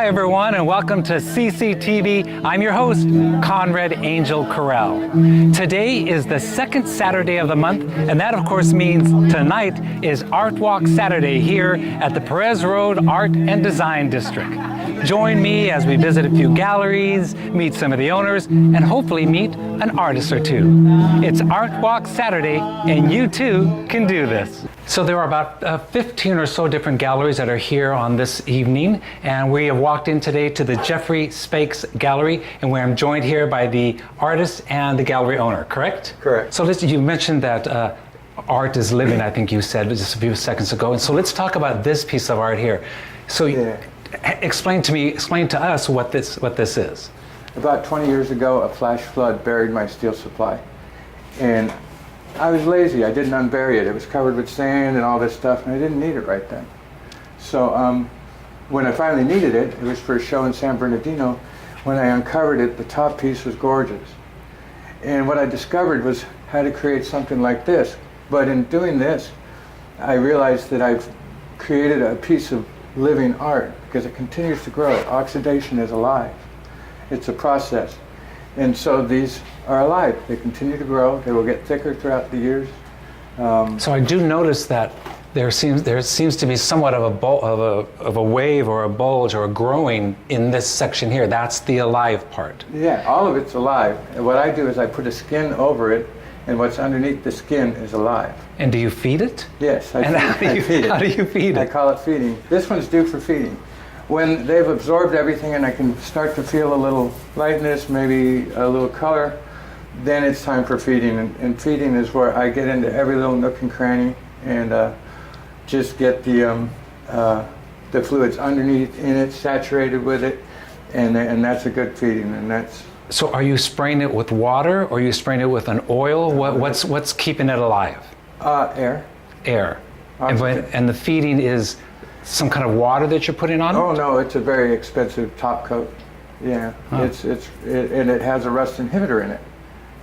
Hi everyone, and welcome to CCTV. I'm your host, Conrad Angel Corral. Today is the second Saturday of the month, and that of course means tonight is Art Walk Saturday here at the Perez Road Art and Design District. Join me as we visit a few galleries, meet some of the owners, and hopefully meet an artist or two. It's Art Walk Saturday, and you too can do this. So there are about 15 or so different galleries that are here on this evening, and we have walked in today to the Jeffrey Spakes Gallery, and where I'm joined here by the artist and the gallery owner, correct? Correct. So you mentioned that art is living, I think you said just a few seconds ago, and so let's talk about this piece of art here. So explain to us what this is. About 20 years ago, a flash flood buried my steel supply, and I was lazy. I didn't unbury it. It was covered with sand and all this stuff, and I didn't need it right then. So when I finally needed it, it was for a show in San Bernardino. When I uncovered it, the top piece was gorgeous. And what I discovered was how to create something like this. But in doing this, I realized that I've created a piece of living art because it continues to grow. Oxidation is alive. It's a process. And so these are alive. They continue to grow. They will get thicker throughout the years. So I do notice that there seems to be somewhat of a wave or a bulge or a growing in this section here. That's the alive part. Yeah, all of it's alive. And what I do is I put a skin over it, and what's underneath the skin is alive. And do you feed it? Yes, I feed it. How do you feed it? I call it feeding. This one's due for feeding. When they've absorbed everything and I can start to feel a little lightness, maybe a little color, then it's time for feeding. And feeding is where I get into every little nook and cranny and just get the fluids underneath in it, saturated with it, and that's a good feeding. And that's. So are you spraying it with water, or are you spraying it with an oil? What's keeping it alive? Air. Air. And the feeding is some kind of water that you're putting on it? Oh no, it's a very expensive top coat. Yeah, and it has a rust inhibitor in it,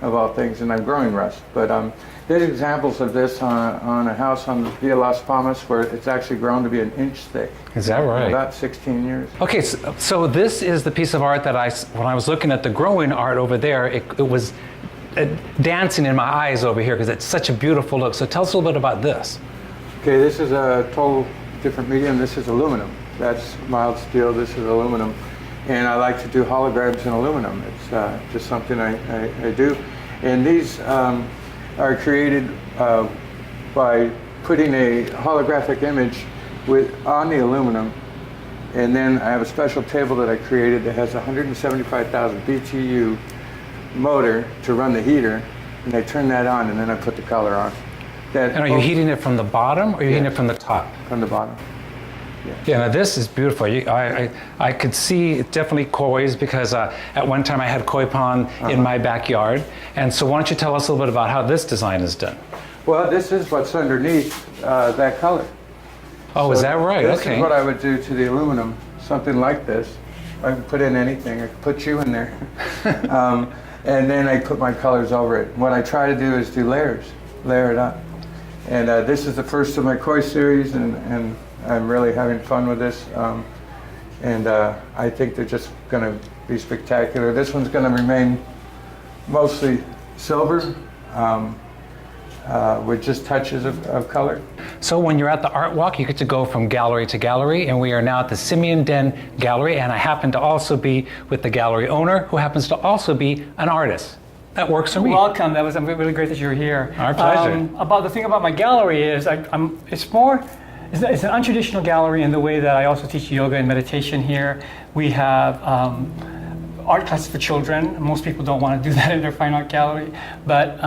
of all things, and I'm growing rust. But there's examples of this on a house on Via Las Palmas where it's actually grown to be an inch thick. Is that right? About 16 years. Okay, so this is the piece of art that when I was looking at the growing art over there, it was dancing in my eyes over here because it's such a beautiful look. So tell us a little bit about this. Okay, this is a total different medium. This is aluminum. That's mild steel. This is aluminum. And I like to do holograms in aluminum. It's just something I do. And these are created by putting a holographic image on the aluminum. And then I have a special table that I created that has a 175,000 BTU motor to run the heater. And I turn that on, and then I put the color on. And are you heating it from the bottom, or are you heating it from the top? From the bottom. Yeah, now this is beautiful. I could see definitely kois because at one time I had koi pond in my backyard. And so why don't you tell us a little bit about how this design is done? Well, this is what's underneath that color. Oh, so is that right? This okay. Is what I would do to the aluminum, something like this. I can put in anything. I can put you in there. And then I put my colors over it. What I try to do is do layers, layer it up. And this is the first of my koi series, and I'm really having fun with this. And I think they're just going to be spectacular. This one's going to remain mostly silver with just touches of color. So when you're at the Art Walk, you get to go from gallery to gallery, and we are now at the Simeon Den Gallery, and I happen to also be with the gallery owner, who happens to also be an artist. That works for me. Welcome. That was really great that you're here. Our pleasure. The thing about my gallery is it's an untraditional gallery in the way that I also teach yoga and meditation here. We have art classes for children. Most people don't want to do that in their fine art gallery, but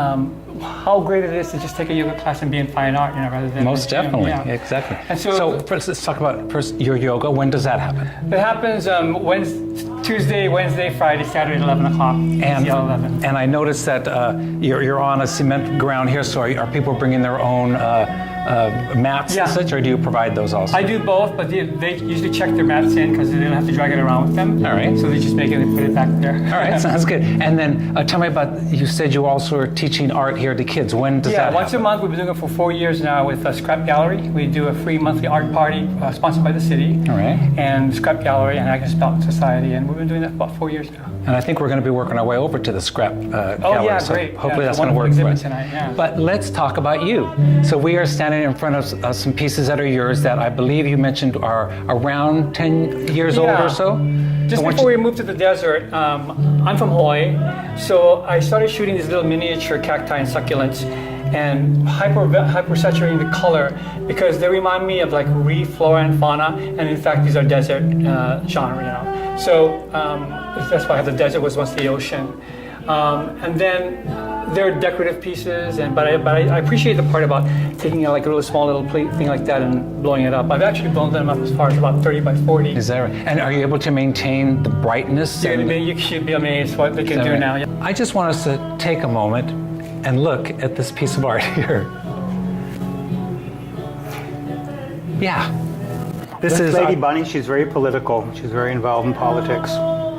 how great it is to just take a yoga class and be in fine art, rather than most definitely, exactly. And so first, let's talk about your yoga. When does that happen? It happens Tuesday, Wednesday, Friday, Saturday at 11 o'clock. And I noticed that you're on a cement ground here. So are people bringing their own mats and such, or do you provide those also? I do both, but they usually check their mats in because they don't have to drag it around with them. All right. So they just make it and put it back there. All right, sounds good. And then tell me about, you said you also are teaching art here to kids. When does that happen? Once a month. We've been doing it for 4 years now with S.C.R.A.P Gallery. We do a free monthly art party sponsored by the city. All right. And S.C.R.A.P Gallery and Agnes-Spelt Society, and we've been doing that for about 4 years now. And I think we're going to be working our way over to the S.C.R.A.P Gallery. Yeah, so great. Hopefully that's it's a going to work wonderful for exhibit us. tonight, yeah. But let's talk about you. So we are standing in front of some pieces that are yours that I believe you mentioned are around 10 years old or so. Just before we moved to the desert, I'm from Hawaii, so I started shooting these little miniature cacti and succulents and hyper saturating the color because they remind me of like reef flora and fauna, and in fact these are desert genre, you know. So that's why I have the desert was once the ocean. And then they're decorative pieces, but I appreciate the part about taking like a little small little plate thing like that and blowing it up. I've actually blown them up as far as about 30 by 40. Is that right? And are you able to maintain the brightness? Yeah, you should be amazed what they can do now. Yeah. I just want us to take a moment and look at this piece of art here. Yeah. This is Lady Bunny. She's very political. She's very involved in politics.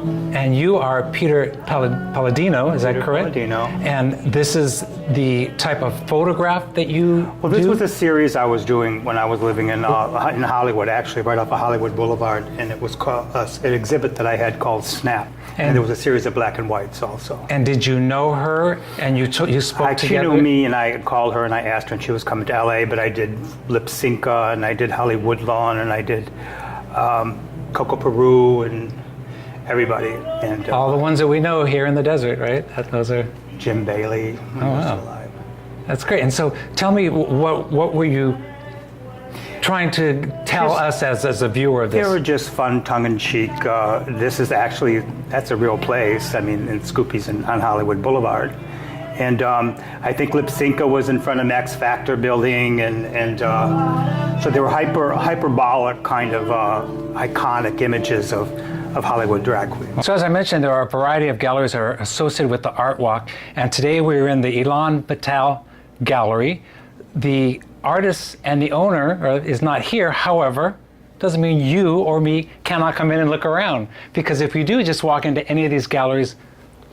And you are Peter Palladino, is that correct? Palladino. And this is the type of photograph that you Well, this do? was a series I was doing when I was living in Hollywood, actually, right off of Hollywood Boulevard, and it was called an exhibit that I had called S.C.R.A.P. And there was a series of black and whites also. And did you know her and you spoke together? She knew me, and I called her and I asked her, and she was coming to LA, but I did Lipsinka, and I did Hollywood Lawn, and I did Coco Peru, and everybody. And all the ones that we know here in the desert, right? Those are Jim Bailey. Oh, wow. Alive. That's great. And so tell me, what were you trying to tell us as a viewer of this? They were just fun, tongue-in-cheek. This is actually, that's a real place. I mean, in Scoopy's on Hollywood Boulevard. And I think Lipsinka was in front of Max Factor building, and so they were hyperbolic kind of iconic images of Hollywood drag queens. So as I mentioned, there are a variety of galleries that are associated with the Art Walk, and today we're in the Elan Gallery. The artist and the owner is not here, however, doesn't mean you or me cannot come in and look around, because if you do just walk into any of these galleries,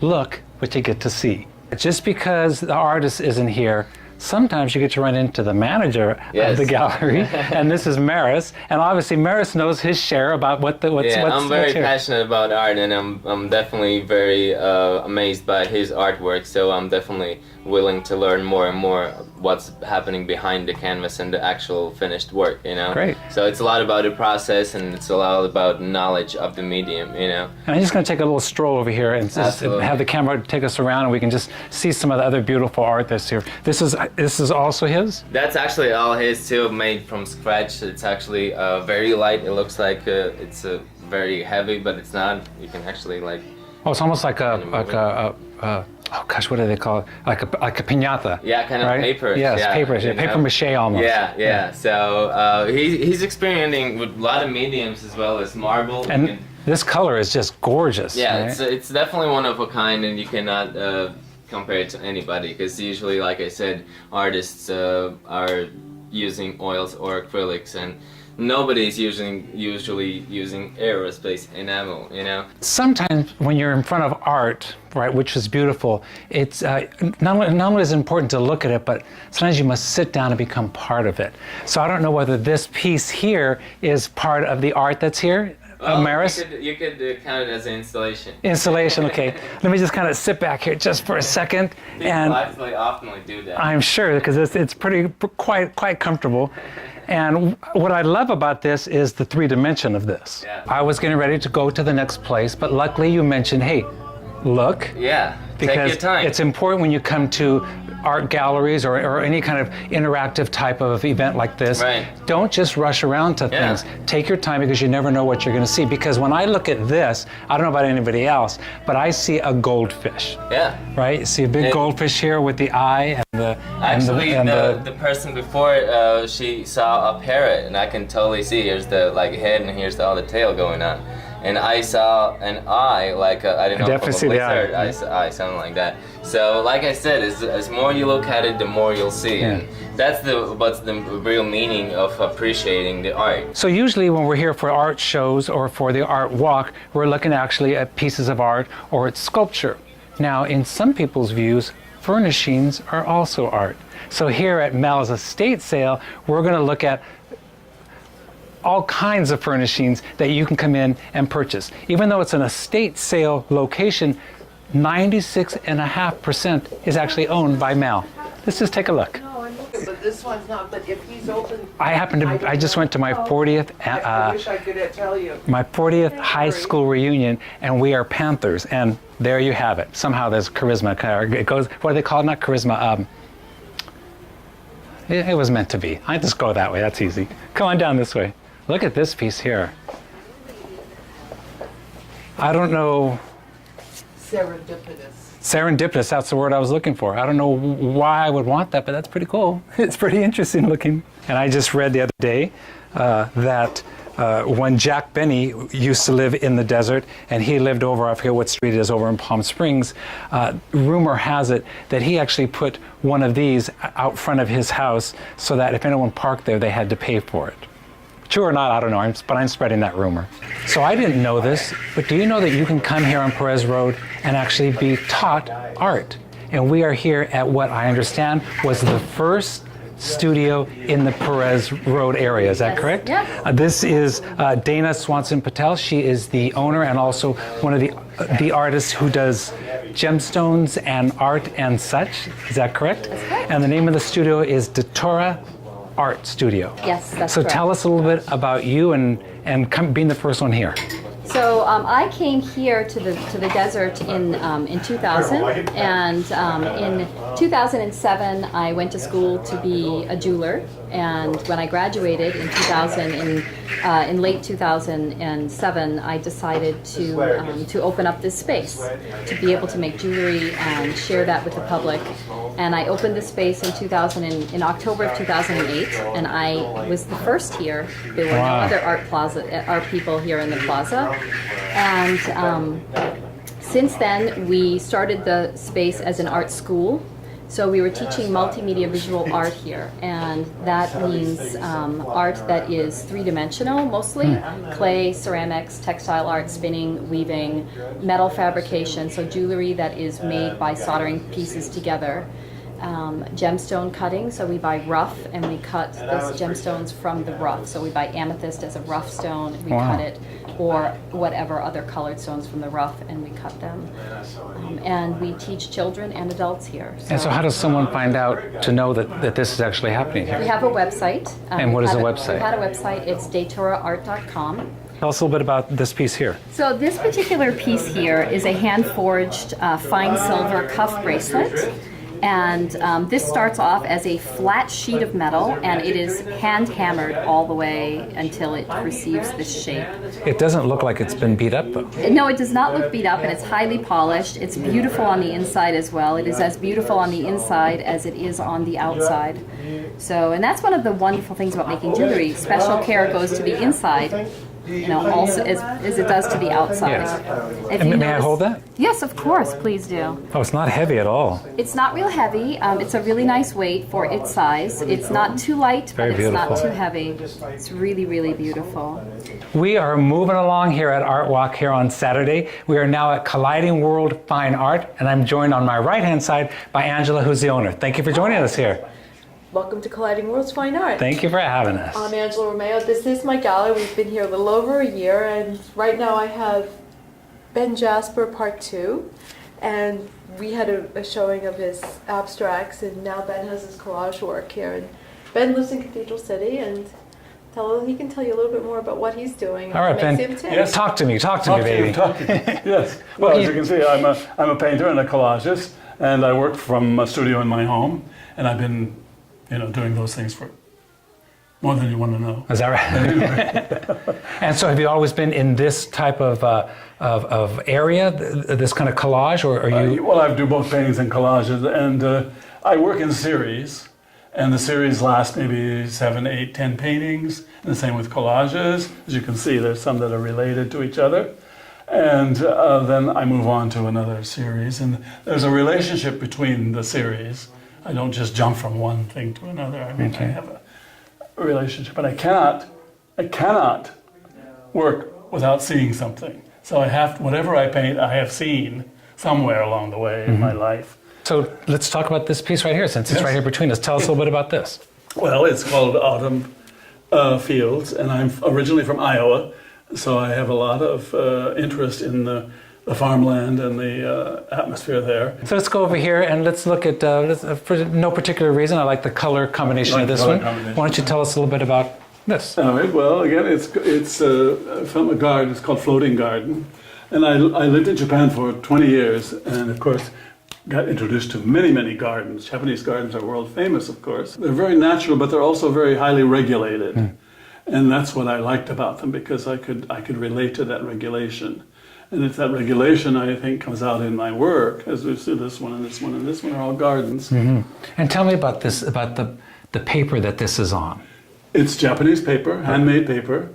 look what you get to see. Just because the artist isn't here, sometimes you get to run into the manager of the gallery, and this is Maris, and obviously Maris knows his share about what's I'm very here. passionate about art, and I'm definitely very amazed by his artwork, so I'm definitely willing to learn more and more what's happening behind the canvas and the actual finished work, you know? Great. So it's a lot about the process, and it's a lot about knowledge of the medium, you know? And I'm just going to take a little stroll over here and just have the camera take us around, and we can just see some of the other beautiful art that's here. This is also his? That's actually all his too, made from scratch. It's actually very light. It looks like it's very heavy, but it's not. You can actually like. Oh, it's almost like a oh gosh, what do they call it? Like a piñata. Yeah, kind of right? paper. Yes, yeah, paper, paper mache almost. Yeah. So he's experimenting with a lot of mediums as well as marble. And this color is just gorgeous. Yeah, right? it's definitely one of a kind, and you cannot compare it to anybody, because usually, like I said, artists are using oils or acrylics, and nobody's usually using aerospace enamel, you know? Sometimes when you're in front of art, right, which is beautiful, it's not only is it important to look at it, but sometimes you must sit down and become part of it. So I don't know whether this piece here is part of the art that's here. Maris? You could count it as an installation. Installation, okay. Let me just kind of sit back here just for a second. People actually often do that. I'm sure, because it's quite comfortable. And what I love about this is the 3-dimension of this. Yeah. I was getting ready to go to the next place, but luckily you mentioned, hey, look. Yeah, because take your time. It's important when you come to art galleries or any kind of interactive type of event like this. Right. Don't just rush around to things. Take your time, because you never know what you're going to see. Because when I look at this, I don't know about anybody else, but I see a goldfish. Yeah. Right? You see a big goldfish here with the eye and the... Actually, and the person before, she saw a parrot, and I can totally see here's the head and here's all the tail going on. and I saw an eye, like I don't know, definitely see the eye, something like that. So, like I said, as more you look at it, the more you'll see. Yeah. And that's what's the real meaning of appreciating the art. So usually when we're here for art shows or for the art walk, we're looking actually at pieces of art or at sculpture. Now, in some people's views, furnishings are also art. So here at Mel's estate sale, we're going to look at all kinds of furnishings that you can come in and purchase. Even though it's an estate sale location, 96.5% is actually owned by Mel. Let's just take a look. No, I'm looking, but this one's not, but if he's open. I just went to my 40th I wish I could tell you. my 40th high school reunion, and we are Panthers, and there you have it. Somehow there's charisma. It goes, what do they call it? Not charisma. It was meant to be. I just go that way. That's easy. Come on down this way. Look at this piece here. I don't know. Serendipitous. Serendipitous, that's the word I was looking for. I don't know why I would want that, but that's pretty cool. It's pretty interesting looking. And I just read the other day that when Jack Benny used to live in the desert, and he lived over, I forget what street it is, over in Palm Springs, rumor has it that he actually put one of these out front of his house so that if anyone parked there, they had to pay for it. True or not, I don't know, but I'm spreading that rumor. So I didn't know this, but do you know that you can come here on Perez Road and actually be taught art? And we are here at what I understand was the first studio in the Perez Road area. Is that correct? Yes. This is Dana Swanson Patel. She is the owner and also one of the artists who does gemstones and art and such. Is that correct? That's correct. And the name of the studio is Datura Art Studio. Yes, that's so correct. tell us a little bit about you and being the first one here. So I came here to the desert in 2000, and in 2007 I went to school to be a jeweler. And when I graduated in 2000, in late 2007, I decided to open up this space to be able to make jewelry and share that with the public. And I opened this space in October of 2008, and I was the first here. There were no other art people here in the plaza. And since then, we started the space as an art school. So we were teaching multimedia visual art here, and that means art that is three-dimensional mostly, clay, ceramics, textile art, spinning, weaving, metal fabrication, so jewelry that is made by soldering pieces together. Gemstone cutting, so we buy rough and we cut those gemstones from the rough. So we buy amethyst as a rough stone, we cut it, or whatever other colored stones from the rough, and we cut them. And we teach children and adults here. And so how does someone find out to know that this is actually happening here? We have a website. And what is the website? We had a website, it's daturaart.com. Tell us a little bit about this piece here. So this particular piece here is a hand-forged fine silver cuff bracelet. And this starts off as a flat sheet of metal, and it is hand-hammered all the way until it receives this shape. It doesn't look like it's been beat up, though. No, it does not look beat up, and it's highly polished. It's beautiful on the inside as well. It is as beautiful on the inside as it is on the outside. So, and that's one of the wonderful things about making jewelry. Special care goes to the inside, you know, also as it does to the outside. Yes. If And you may I notice- hold that? Yes, of course, please do. Oh, it's not heavy at all. It's not real heavy. It's a really nice weight for its size. It's not too light, but Very it's not beautiful. too heavy. It's really, really beautiful. We are moving along here at Art Walk here on Saturday. We are now at Colliding World Fine Art, and I'm joined on my right-hand side by Angela, who's the owner. Thank you for joining us here. Welcome to Colliding Worlds Fine Art. Thank you for having us. I'm Angela Romeo. This is my gallery. We've been here a little over a year, and right now I have Ben Jasper Part 2, and we had a showing of his abstracts, and now Ben has his collage work here. And Ben lives in Cathedral City, and he can tell you a little bit more about what he's doing. All right, Ben. Makes him tick. Yes. Talk to me, baby. Talk to you. Yes. Well, as you can see, I'm a painter and a collagist, and I work from a studio in my home, and I've been, doing those things for more than you want to know. Is that right? And so have you always been in this type of area, this kind of collage, or are you? Well, I do both paintings and collages, and I work in series. And the series lasts maybe 7, 8, 10 paintings. And the same with collages. As you can see, there's some that are related to each other. And then I move on to another series. And there's a relationship between the series. I don't just jump from one thing to another. I mean, I have a relationship. And I cannot work without seeing something. So I have, whatever I paint, I have seen somewhere along the way in my life. So let's talk about this piece right here, since it's right here between us. Tell us a little bit about this. Well, it's called Autumn Fields, and I'm originally from Iowa, so I have a lot of interest in the farmland and the atmosphere there. So let's go over here and let's look at, for no particular reason, I like the color combination of this one. Why don't you tell us a little bit about this? All right, well, again, it's from a garden, it's called Floating Garden. And I lived in Japan for 20 years, and of course, got introduced to many, many gardens. Japanese gardens are world famous, of course. They're very natural, but they're also very highly regulated. And that's what I liked about them, because I could relate to that regulation. And if that regulation, I think, comes out in my work, as we see this one and this one and this one are all gardens. And tell me about this, about the paper that this is on. It's Japanese paper, handmade paper.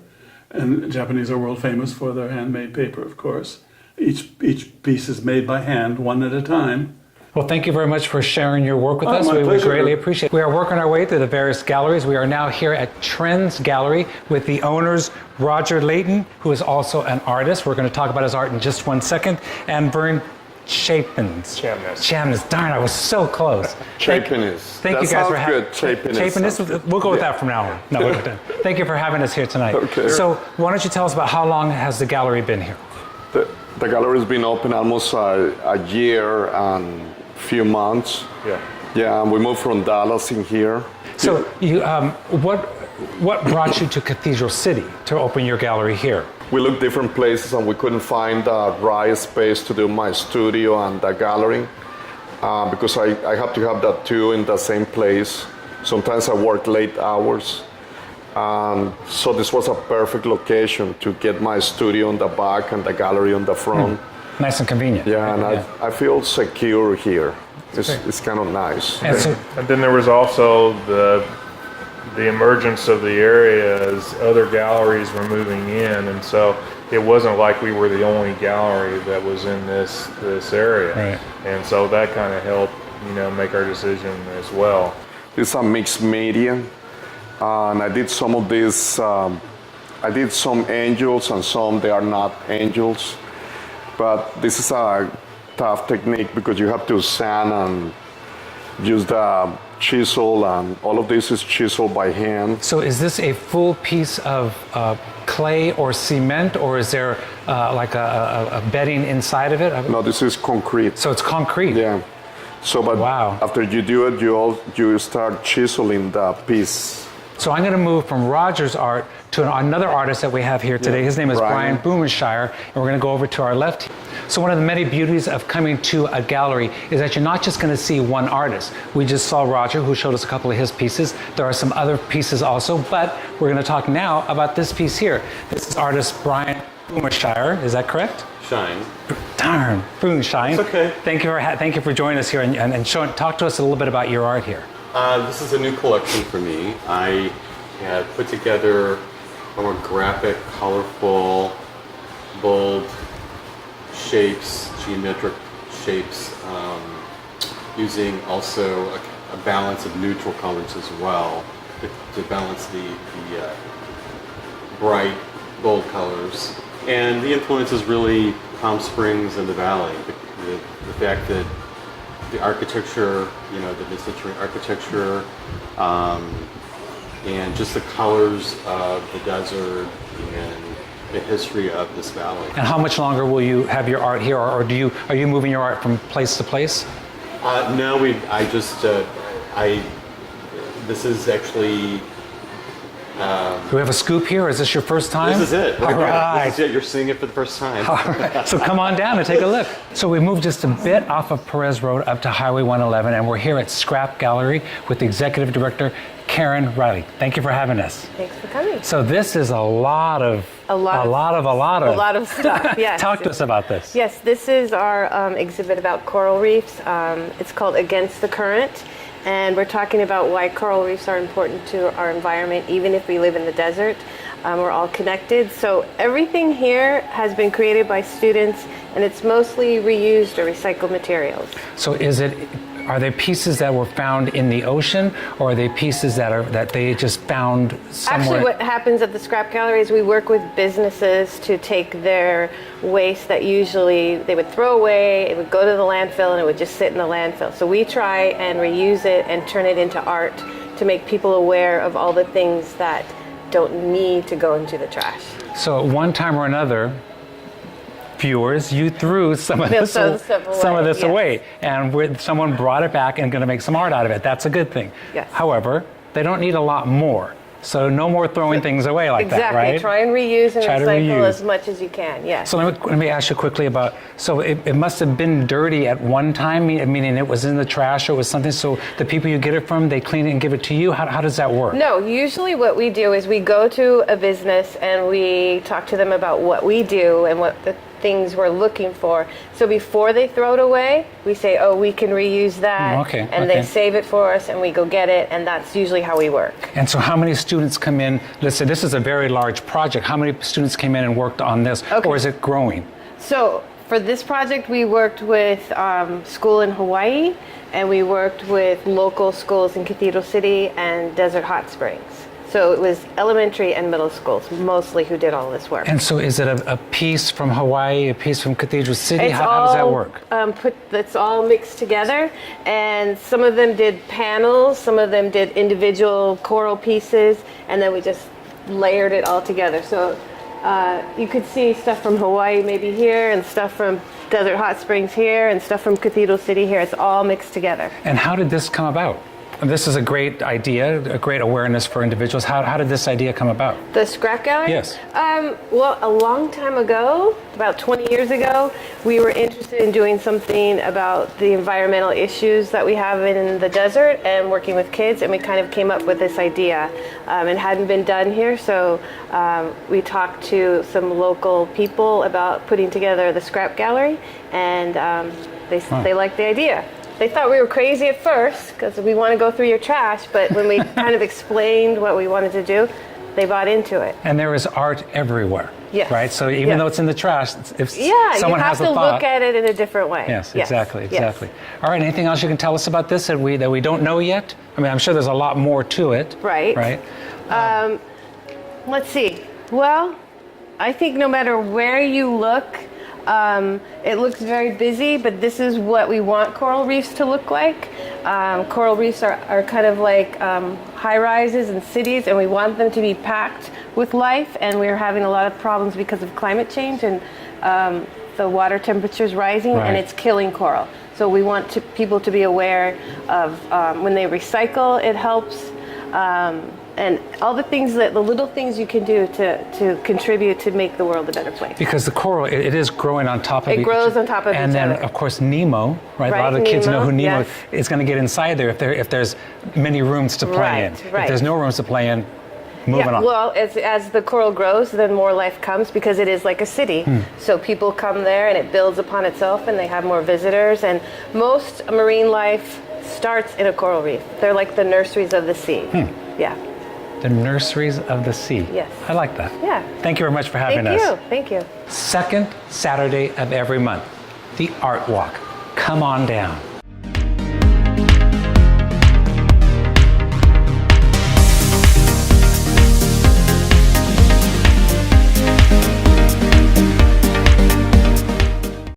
And Japanese are world famous for their handmade paper, of course. Each piece is made by hand, one at a time. Well, thank you very much for sharing your work with us. My We pleasure. greatly appreciate it. We are working our way through the various galleries. We are now here at Trenz Gallery with the owners, Roger Layton, who is also an artist. We're going to talk about his art in just one second. And Vern Chapin's. Chamness. Darn, I was so close. Chapin's. Thank you guys for having us. Chapin's. We'll go with that from now on. No, we'll go with that. Thank you for having us here tonight. Okay. So why don't you tell us about how long has the gallery been here? The gallery's been open almost a year and few months. Yeah, and we moved from Dallas in here. So you, what brought you to Cathedral City to open your gallery here? We looked different places and we couldn't find the right space to do my studio and the gallery because I have to have the two in the same place. Sometimes I work late hours. So this was a perfect location to get my studio on the back and the gallery on the front. Nice and convenient. Yeah, and I feel secure here. It's kind of nice. And then there was also the emergence of the area as other galleries were moving in, and so it wasn't like we were the only gallery that was in this area. Right. And so that kind of helped, make our decision as well. It's a mixed media, and I did some of these. I did some angels and some they are not angels, but this is a tough technique because you have to sand and use the chisel, and all of this is chiseled by hand. So is this a full piece of clay or cement, or is there like a bedding inside of it? No, this is concrete. So it's concrete. Yeah. So, but wow. After you do it, you start chiseling the piece. So I'm going to move from Roger's art to another artist that we have here today. His name is Brian Boomenshire, and we're going to go over to our left. So one of the many beauties of coming to a gallery is that you're not just going to see one artist. We just saw Roger, who showed us a couple of his pieces. There are some other pieces also, but we're going to talk now about this piece here. This is artist Brian Boomenshire. Is that correct? Shine. Darn, Boonshine. It's okay. Thank you for joining us here and talk to us a little bit about your art here. This is a new collection for me. I had put together a more graphic, colorful, bold shapes, geometric shapes, using also a balance of neutral colors as well to balance the bright, bold colors. And the influence is really Palm Springs and the Valley. The fact that the architecture, the mid-century architecture, and just the colors of the desert and the history of this valley. And how much longer will you have your art here, or are you moving your art from place to place? No, this is actually. Do we have a scoop here, or is this your first time? This is it. All right. This is it. You're seeing it for the first time. All right. So come on down and take a look. So we moved just a bit off of Perez Road up to Highway 111, and we're here at S.C.R.A.P Gallery with the Executive Director, Karen Riley. Thank you for having us. Thanks for coming. So this is a lot of stuff. Yes. Talk to us about this. Yes, this is our exhibit about coral reefs. It's called Against the Current, and we're talking about why coral reefs are important to our environment, even if we live in the desert. We're all connected. So everything here has been created by students, and it's mostly reused or recycled materials. So are they pieces that were found in the ocean, or are they pieces that they just found somewhere? Actually, what happens at the S.C.R.A.P gallery is we work with businesses to take their waste that usually they would throw away, it would go to the landfill, and it would just sit in the landfill. So we try and reuse it and turn it into art to make people aware of all the things that don't need to go into the trash. So at one time or another, viewers, you threw some of this away, and someone brought it back and going to make some art out of it. That's a good thing. Yes. However, they don't need a lot more. So no more throwing things away like that, right? Exactly. Try and reuse and Try to recycle reuse. as much as you can. Yes. So let me ask you quickly about, so it must have been dirty at one time, meaning it was in the trash or it was something, so the people you get it from, they clean it and give it to you? How does that work? No, usually what we do is we go to a business and we talk to them about what we do and what the things we're looking for. So before they throw it away, we say, oh, we can reuse that. And they save it for us and we go get it, and that's usually how we work. And so how many students come in? Let's say this is a very large project. How many students came in and worked on this? Or is it growing? So for this project, we worked with school in Hawaii, and we worked with local schools in Cathedral City and Desert Hot Springs. So it was elementary and middle schools mostly who did all this work. And so is it a piece from Hawaii, a piece from Cathedral City? How does that work? It's all mixed together, and some of them did panels, some of them did individual coral pieces, and then we just layered it all together. So you could see stuff from Hawaii maybe here, and stuff from Desert Hot Springs here, and stuff from Cathedral City here. It's all mixed together. And how did this come about? This is a great idea, a great awareness for individuals. How did this idea come about? The S.C.R.A.P gallery? Yes. Well, a long time ago, about 20 years ago, we were interested in doing something about the environmental issues that we have in the desert and working with kids, and we kind of came up with this idea. It hadn't been done here, so we talked to some local people about putting together the S.C.R.A.P gallery, and they liked the idea. They thought we were crazy at first because we want to go through your trash, but when we kind of explained what we wanted to do, they bought into it. And there is art everywhere, right? So even though it's in the trash, if someone has a thought, you have to look at it in a different way. Yes, exactly. All right, anything else you can tell us about this that we don't know yet? I mean, I'm sure there's a lot more to it. Right. Let's see. Well, I think no matter where you look, it looks very busy, but this is what we want coral reefs to look like. Coral reefs are kind of like high-rises in cities, and we want them to be packed with life, and we're having a lot of problems because of climate change and the water temperatures rising, and it's killing coral. So we want people to be aware of when they recycle, it helps. And all the little things you can do to contribute to make the world a better place. Because the coral, it is growing on top of each other. It grows on top of each other. And then, of course, Nemo, right? A lot of the kids know who Nemo is going to get inside there if there's many rooms to play in. If there's no rooms to play in, moving on. Well, as the coral grows, then more life comes because it is like a city. So people come there and it builds upon itself and they have more visitors. And most marine life starts in a coral reef. They're like the nurseries of the sea. The nurseries of the sea. Yes. I like that. Yeah. Thank you very much for having us. Thank you. Second Saturday of every month, the Art Walk. Come on down.